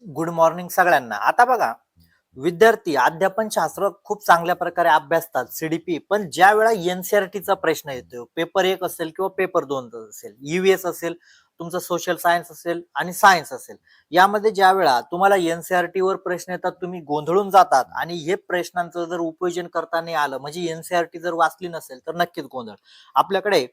Good morning सगळ्यांना. आता बघा, विद्यार्थी अध्यापन शास्त्र खूप चांगल्या प्रकारे अभ्यासतात सीडीपी, पण ज्या वेळा एनसीआरटीचा प्रश्न येतो, पेपर 1 असेल किंवा पेपर 2 असेल, ईव्हीएस असेल, तुमचं सोशल सायन्स असेल आणि सायन्स असेल, यामध्ये ज्या वेळा तुम्हाला एनसीआरटी वर प्रश्न येतात, तुम्ही गोंधळून जातात आणि हे प्रश्नांचं जर उपयोजन करता नाही आलं, म्हणजे एनसीआरटी जर वाचली नसेल तर नक्कीच गोंधळ. आपल्याकडे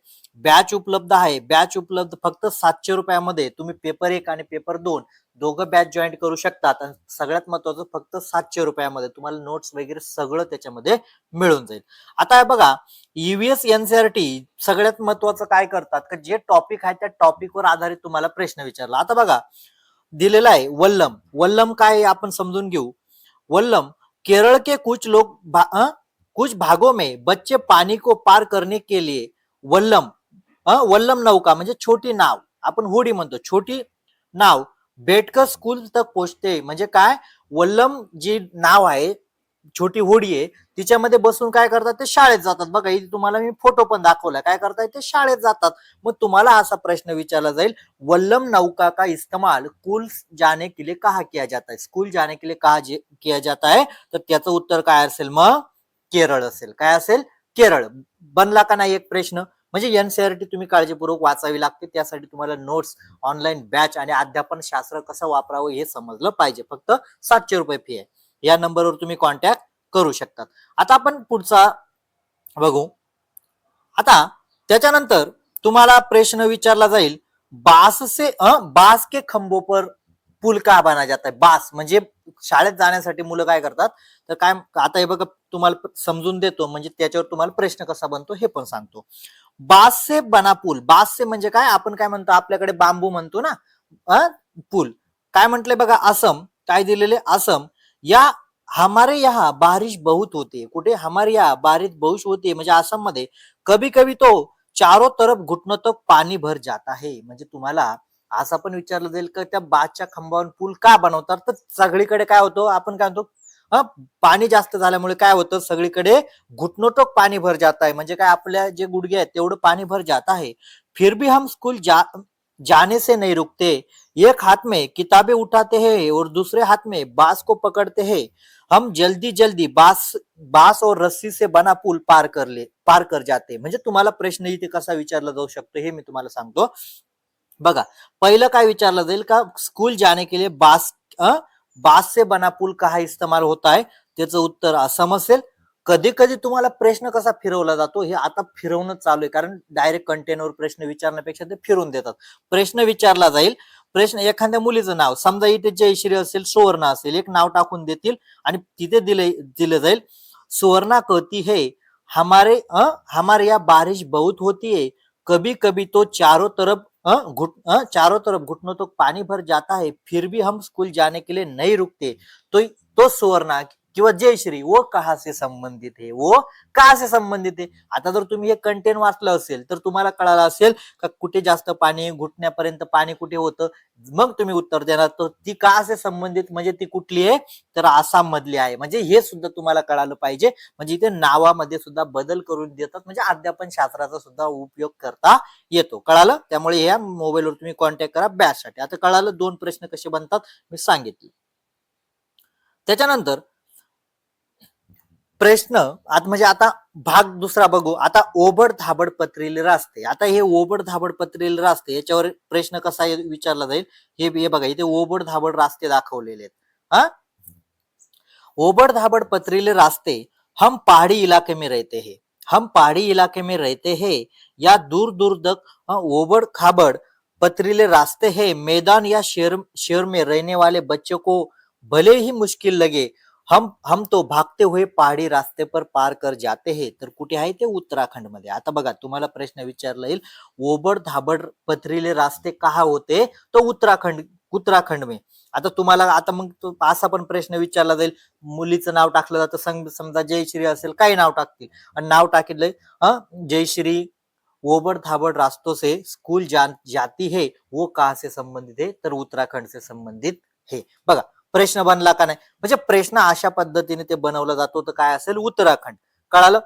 बॅच उपलब्ध आहे. बॅच उपलब्ध फक्त 700 रुपयामध्ये तुम्ही पेपर 1 आणि पेपर 2 दोघं बॅच जॉईन करू शकतात आणि सगळ्यात महत्वाचं फक्त 700 रुपयामध्ये तुम्हाला नोट्स वगैरे सगळं त्याच्यामध्ये मिळून जाईल. आता बघा, ईव्हीएस एनसीआरटी सगळ्यात महत्वाचं काय करतात की जे टॉपिक आहे त्या टॉपिकवर आधारित तुम्हाला प्रश्न विचारला. आता बघा, दिलेला आहे वल्लम. वल्लम काय आपण समजून घेऊ. वल्लम, केरळ के कुछ भागों में बच्चे पानी को पार करने के लिए वल्लम वल्लम नौका म्हणजे छोटी नाव, आपण होडी म्हणतो, छोटी नाव बेटकर स्कूल तक पोहोचते. म्हणजे काय, वल्लम जी नाव आहे, छोटी होडी आहे, तिच्यामध्ये बसून काय करतात ते शाळेत जातात. बघा इथे तुम्हाला मी फोटो पण दाखवला, काय करताय ते शाळेत जातात. मग तुम्हाला असा प्रश्न विचारला जाईल, वल्लम नौका का इस्तेमाल स्कूल जाने के लिए कहा किया जाता है, स्कूल जाने के लिए कहा किया जाता है, तर त्याचं उत्तर काय असेल मग, केरळ असेल. काय असेल, केरळ. बनला का नाही एक प्रश्न. म्हणजे एनसीआरटी तुम्ही काळजीपूर्वक वाचावी लागते, त्यासाठी तुम्हाला नोट्स, ऑनलाईन बॅच आणि अध्यापन शास्त्र कसं वापरावं हे समजलं पाहिजे. फक्त 700 रुपये फी आहे. या नंबरवर तुम्ही कॉन्टॅक्ट करू शकतात. आता आपण पुढचा बघू. आता त्याच्यानंतर तुम्हाला प्रश्न विचारला जाईल, बास के खंबो पर पूल का बना जाता है. बास म्हणजे शाळेत जाण्यासाठी मुलं काय करतात, तर काय, आता हे बघा तुम्हाला समजून देतो, म्हणजे त्याच्यावर तुम्हाला प्रश्न कसा बनतो हे पण सांगतो. बास से बना पूल. बास से म्हणजे काय, आपण काय म्हणतो, आपल्याकडे बांबू म्हणतो ना, पूल. काय म्हटलंय बघा, असम. काय दिलेले, असम. या हमारे यहाँ बारिश बहुत होती है. कुठे, हमारे यहाँ बारिश बहुत होती है म्हणजे आसाम मध्ये. कभी कभी तो चारों तरफ घुटनों तक पाणी भर जाता है. म्हणजे तुम्हाला असं पण विचारलं जाईल का त्या बाजच्या खांबावर पूल का बनवतात, तर सगळीकडे काय होतं, आपण काय म्हणतो, पाणी जास्त झाल्यामुळे काय होतं, सगळीकडे घुटनों तक पाणी भर जाता है. म्हणजे काय, आपल्या जे गुडघे आहेत तेवढं पाणी भर जाता है. फिर भी हम स्कूल जाने से नहीं रुकते. एक हाथ में किताबें उठाते हैं और दूसरे हाथ में बांस को पकड़ते हैं. हम जल्दी जल्दी बांस और रस्सी से बना पूल पार कर जाते. म्हणजे तुम्हाला प्रश्न इथे कसा विचारला जाऊ शकतो हे मी तुम्हाला सांगतो. बघा, पहिलं काय विचारलं जाईल का, स्कूल जाने के लिए बास से बना पूल का इस्तेमाल होता है. त्याचं उत्तर असम असेल. कधी कधी तुम्हाला प्रश्न कसा फिरवला जातो, हे आता फिरवणं चालू आहे, कारण डायरेक्ट कंटेनवर प्रश्न विचारण्यापेक्षा ते फिरून देतात. प्रश्न विचारला जाईल, प्रश्न एखाद्या मुलीचं नाव, समजा इथे जयश्री असेल, सुवर्णा असेल, एक नाव टाकून देतील आणि तिथे दिलं जाईल, सुवर्णा कहती है हमारे यहाँ बारिश बहुत होती है, कभी कभी तो चारों तरफ घुटनों तक पानी भर जाता है, फिर भी हम स्कूल जाने के लिए नहीं रुकते. तो सुवर्णा किंवा जयश्री वो कहा से संबंधित है, वो कहा से संबंधित है. आता जर तुम्ही हे कंटेंट वाचलं असेल तर तुम्हाला कळालं असेल का कुठे जास्त पाणी, घुटण्यापर्यंत पाणी कुठे होतं. मग तुम्ही उत्तर देणार, तर ती कहा से संबंधित म्हणजे ती कुठली आहे, तर आसाम मधली आहे. म्हणजे हे सुद्धा तुम्हाला कळालं पाहिजे. म्हणजे इथे नावामध्ये सुद्धा बदल करून देतात, म्हणजे अध्यापन शास्त्राचा सुद्धा उपयोग करता येतो. कळालं. त्यामुळे या मोबाईलवर तुम्ही कॉन्टॅक्ट करा बॅच साठी. आता कळालं 2 प्रश्न कसे बनतात मी सांगितले. त्याच्यानंतर प्रश्न म्हणजे आता भाग दुसरा बघू. आता ओबड धाबड पत्रिले रास्ते. आता हे ओबड धाबड पत्रिले रास्ते याच्यावर प्रश्न कसा विचारला जाईल हे बघा, इथे ओबड धाबड रास्ते दाखवलेले आहेत. ओबड़ धाबड़ पथरीले रास्ते, हम पहाड़ी इलाके में रहते हैं, हम पहाड़ी इलाके में रहते हैं, या दूर दूर तक ओबड़ खाबड़ पथरीले रास्ते हैं, मैदान या शहर में रहने वाले बच्चों को भले ही मुश्किल लगे, हम तो भागते हुए पहाड़ी रास्ते पर पार कर जाते हैं. तर कुठे आहे ते, उत्तराखंड मध्ये. आता बघा, तुम्हाला प्रश्न विचारला येईल, ओबड़ धाबड़ पथरीले रास्ते कहा होते, तो उत्तराखंड में. आता तुम्हाला आता मग असा पण प्रश्न विचारला जाईल, मुलीचं नाव टाकलं जातं, समजा जयश्री असेल, काही नाव टाकतील आणि नाव टाकलंय जयश्री ओबड़ धाबड़ रास्तों से स्कूल जाती है, वो कहा से संबंधित है, तर उत्तराखंड से संबंधित है. बघा, प्रश्न बनला का नाही. म्हणजे प्रश्न अशा पद्धतीने ते बनवला जातो, तर काय असेल, उत्तराखंड. कळालं.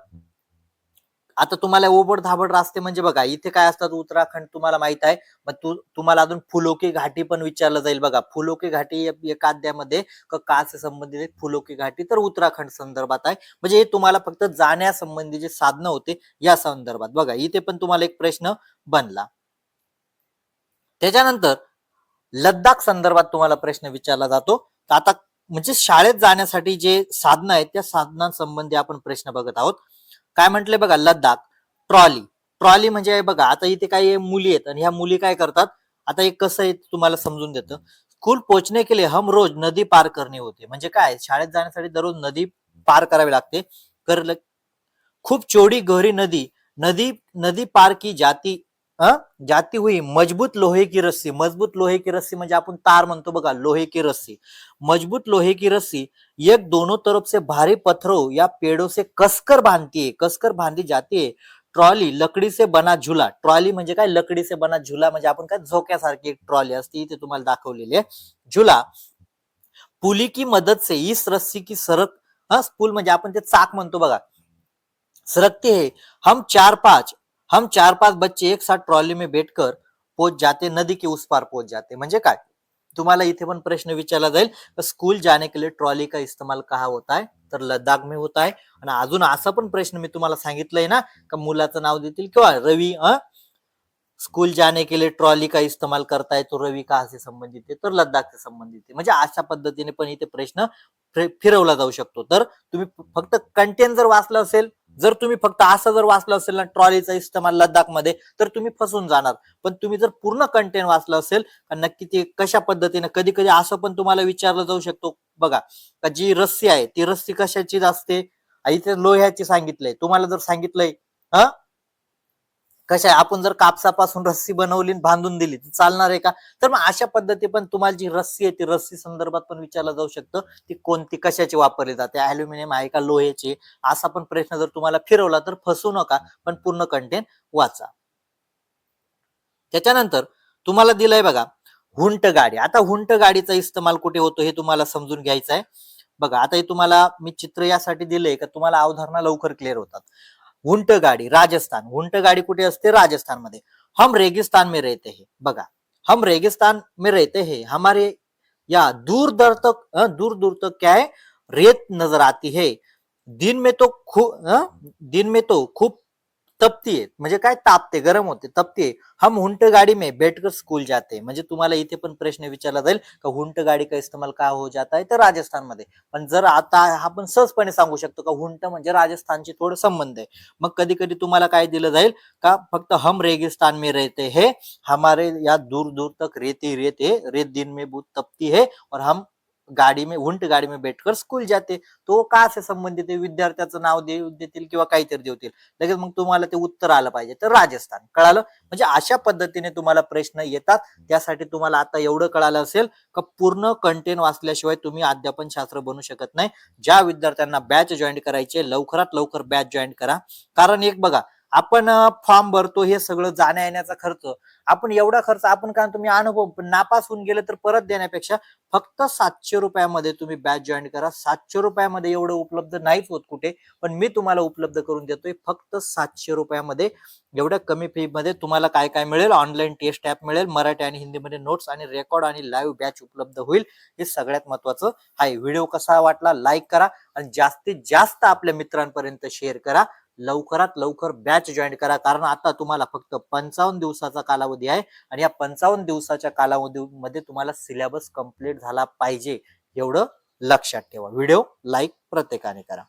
आता तुम्हाला ओबड धाबड रास्ते म्हणजे बघा इथे काय असतात, उत्तराखंड तुम्हाला माहित आहे. मग तुम्हाला अजून फुलोकी घाटी पण विचारलं जाईल बघा. फुलोकी घाटी एका अध्यायामध्ये का से संबंधित आहे, फुलोकी घाटी तर उत्तराखंड संदर्भात आहे. म्हणजे हे तुम्हाला फक्त जाण्यासंबंधी जे साधनं होते या संदर्भात बघा. इथे पण तुम्हाला एक प्रश्न बनला. त्याच्यानंतर लद्दाख संदर्भात तुम्हाला प्रश्न विचारला जातो. तर आता म्हणजे शाळेत जाण्यासाठी जे साधनं आहेत त्या साधनांसंबंधी आपण प्रश्न बघत आहोत. काय म्हटले बघा, लद्दाख ट्रॉली. ट्रॉली म्हणजे बघा आता इथे काही मुली आहेत आणि ह्या मुली काय करतात, आता एक कसं आहे तुम्हाला समजून देतं. स्कूल पोहोचने के लिए हम रोज नदी पार करणे होते. म्हणजे काय, शाळेत जाण्यासाठी दररोज नदी पार करावी लागते. खूप चौड़ी गहरी नदी नदी नदी पार की जाती जाती हुई मजबूत लोहे की रस्सी. मजबूत लोहे की रस्सी म्हणजे आपण तार म्हणतो बघा, लोहे की रस्सी. मजबूत लोहे की रस्सी एक दोनों तरफ से भारी पत्थरों या पेड़ों से कसकर बांधती है, कसकर बांधी जाती है. ट्रॉली लकड़ी से बना झूला. ट्रॉली म्हणजे काय, लकड़ी से बना झूला म्हणजे आपण काय झोक्यासारखी एक ट्रॉली असते, इथे तुम्हाला दाखवलेली आहे. झूला पुली की मदद से इस रस्सी की सरक, पूल म्हणजे आपण ते चाक म्हणतो बघा, सरकते हैं. हम चार पांच बच्चे एक साथ ट्रॉली में बैठकर पहुंच जाते, नदी के उस पार पहुंच जाते. म्हणजे काय, तुम्हाला इथे पण प्रश्न विचारला जाईल, स्कूल जाने के लिए ट्रॉली का इस्तेमाल कहाँ होता है, तर लद्दाख में होता है. आणि अजून असा पण प्रश्न मी तुम्हाला सांगितलंय ना, का मुलाचं नाव देतील किंवा रवी स्कूल जाने के लिए ट्रॉली का इस्तेमाल करता है तो रवी कहाँ से संबंधित आहे, तर लद्दाख से संबंधित आहे. म्हणजे अशा पद्धतीने पण इथे प्रश्न फिरवला जाऊ शकतो. तर तुम्ही फक्त कंटेंट जर वाचलं असेल, जर तुम्ही फक्त असं जर वाचलं असेल ना ट्रॉलीचा इस्तेमाल लद्दाख मध्ये, तर तुम्ही फसून जाणार. पण तुम्ही जर पूर्ण कंटेंट वाचलं असेल नक्की ते कशा पद्धतीने, कधी कधी असं पण तुम्हाला विचारलं जाऊ शकतो बघा, का जी रस्सी आहे ती रस्सी कशाची असते, इथे लोह्याची सांगितलंय, तुम्हाला जर सांगितलंय कशा आपण जर कापसापासून रस्सी बनवली बांधून दिली तर चालणार आहे का, तर मग अशा पद्धती पण तुम्हाला जी रस्सी आहे ती रस्सी संदर्भात पण विचारलं जाऊ शकतं, ती कोणती कशाची वापरली जाते, अॅल्युमिनियम आहे का लोह्याची. असा पण प्रश्न जर तुम्हाला फिरवला तर फसू नका, पण पूर्ण कंटेंट वाचा. त्याच्यानंतर तुम्हाला दिलंय बघा हुंट गाडी. आता हुंट गाडीचा इस्तेमाल कुठे होतो हे तुम्हाला समजून घ्यायचं आहे बघा. आता हे तुम्हाला मी चित्र यासाठी दिलंय का तुम्हाला अवधारणा लवकर क्लिअर होतात. ऊंट गाड़ी राजस्थान, ऊंट गाड़ी कुठे असते, राजस्थान मध्ये. हम रेगिस्तान में रहते हैं बघा, हम रेगिस्तान में रहते हैं, हमारे या दूर दूर तक क्या है, रेत नजर आती है. दिन में तो खूप तपती है, म्हणजे काय तापते, गरम होते, तपते. हम हुंट गाड़ी में बैठकर स्कूल जाते. म्हणजे तुम्हाला इथे पण प्रश्न विचारला जाईल का हुंट गाड़ी का इस्तेमाल का हो जाता है, तर राजस्थान मध्ये. पण जर आता आपण सहजपणे सांगू शकतो का हुंट म्हणजे राजस्थानची थोडं संबंध आहे. मग कधी कधी तुम्हाला काय दिलं जाईल का फक्त हम रेगिस्तान में रहते हैं, हमारे या दूर दूर तक रेती रेत है, रेत दिन में बहुत तपती है और हम गाडी में ऊंट गाडी में बैठकर स्कूल जाते. तो का असे संबंधित आहे, विद्यार्थ्याचं नाव देतील किंवा काहीतरी देतील, लगेच मग तुम्हाला ते उत्तर आलं पाहिजे, तर राजस्थान. कळालं. म्हणजे अशा पद्धतीने तुम्हाला प्रश्न येतात. त्यासाठी तुम्हाला आता एवढं कळालं असेल का पूर्ण कंटेंट वाचल्याशिवाय तुम्ही अध्यापन शास्त्र बनू शकत नाही. ज्या विद्यार्थ्यांना बॅच जॉईन करायचे लवकरात लवकर बॅच जॉईन करा. कारण एक बघा, आपण फॉर्म भरतो, हे सगळं जाण्या येण्याचा खर्च, आपण एवढा खर्च आपण काय तुम्ही अनुभव नापास होऊन गेले तर परत देण्यापेक्षा फक्त 700 रुपयामध्ये तुम्ही बॅच जॉईन करा. 700 रुपयामध्ये एवढं उपलब्ध नाहीच होत कुठे, पण मी तुम्हाला उपलब्ध करून देतोय फक्त 700 रुपयामध्ये. एवढ्या कमी फी मध्ये तुम्हाला काय काय मिळेल, ऑनलाईन टेस्ट ऍप मिळेल, मराठी आणि हिंदीमध्ये नोट्स आणि रेकॉर्ड आणि लाईव्ह बॅच उपलब्ध होईल. हे सगळ्यात महत्वाचं आहे. व्हिडिओ कसा वाटला लाईक करा आणि जास्तीत जास्त आपल्या मित्रांपर्यंत शेअर करा. लवकरात लवकर बॅच जॉईन करा, कारण आता तुम्हाला फक्त 55 दिवसाचा कालावधी आहे आणि या 55 दिवसाच्या कालावधीमध्ये तुम्हाला सिलेबस कंप्लीट झाला पाहिजे, एवढं लक्षात ठेवा. व्हिडिओ लाईक प्रत्येकाने करा.